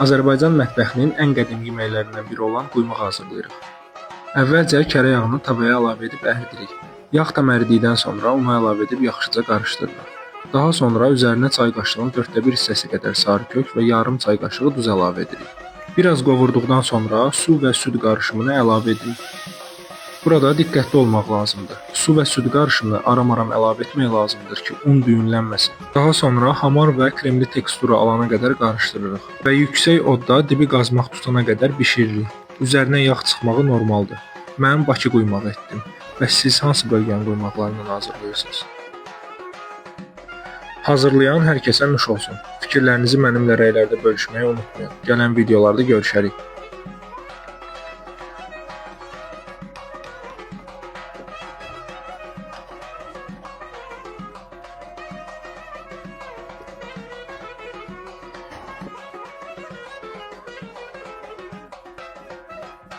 Azərbaycan mətbəxinin ən qədim yeməklərindən biri olan quymaq hazırlayırıq. Əvvəlcə kərə yağını tavaya əlavə edib ərdirik. Yağ tam əridikdən sonra unu əlavə edib yaxşıca qarışdırırıq. Daha sonra üzərinə çay qaşığının 1/4 hissəsi qədər sarı kök və yarım çay qaşığı duz əlavə edirik. Biraz qovurduqdan sonra su və süd qarışımını əlavə edirik. Burada diqqətli olmaq lazımdır. Su və süd qarışımını aram-aram əlavə etmək lazımdır ki, un düyünlənməsin. Daha sonra hamar və kremli teksturu alana qədər qarışdırırıq və yüksək odda dibi qazmaq tutana qədər bişiririk. Üzərinə yağ çıxmağı normaldır. Mən Bakı quymağı etdim. Və siz hansı bölgənin quymaqlarından hazırlayırsınız? Hazırlayan hər kəsə nuş olsun. Fikirlərinizi mənimlə rəylərdə bölüşməyi unutmayın. Gələn videolarda görüşərik.